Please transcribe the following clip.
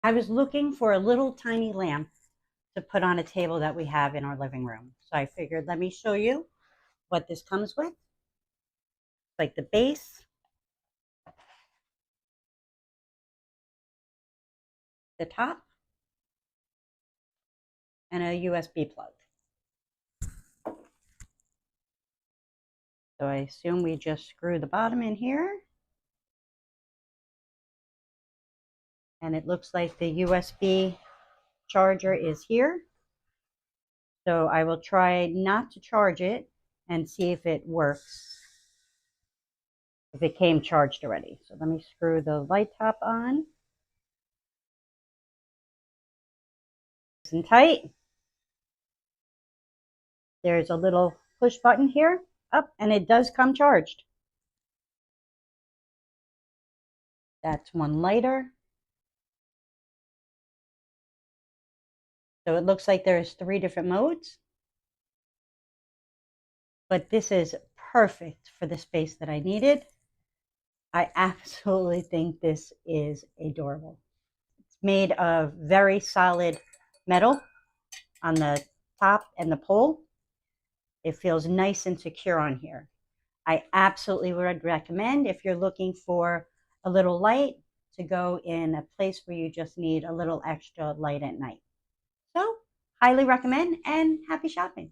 I was looking for a little tiny lamp to put on a table that we have in our living room. So I figured, let me show you what this comes with. Like the base, the top, and a USB plug. So I assume we just screw the bottom in here. And it looks like the USB charger is here. So I will try not to charge it and see if it works, if it came charged already. So let me screw the light top on. Nice and tight. There's a little push button here, up, and it does come charged. That's one lighter. So it looks like there's 3 different modes. But this is perfect for the space that I needed. I absolutely think this is adorable. It's made of very solid metal on the top and the pole. It feels nice and secure on here. I absolutely would recommend, if you're looking for a little light, to go in a place where you just need a little extra light at night. So, highly recommend, and happy shopping.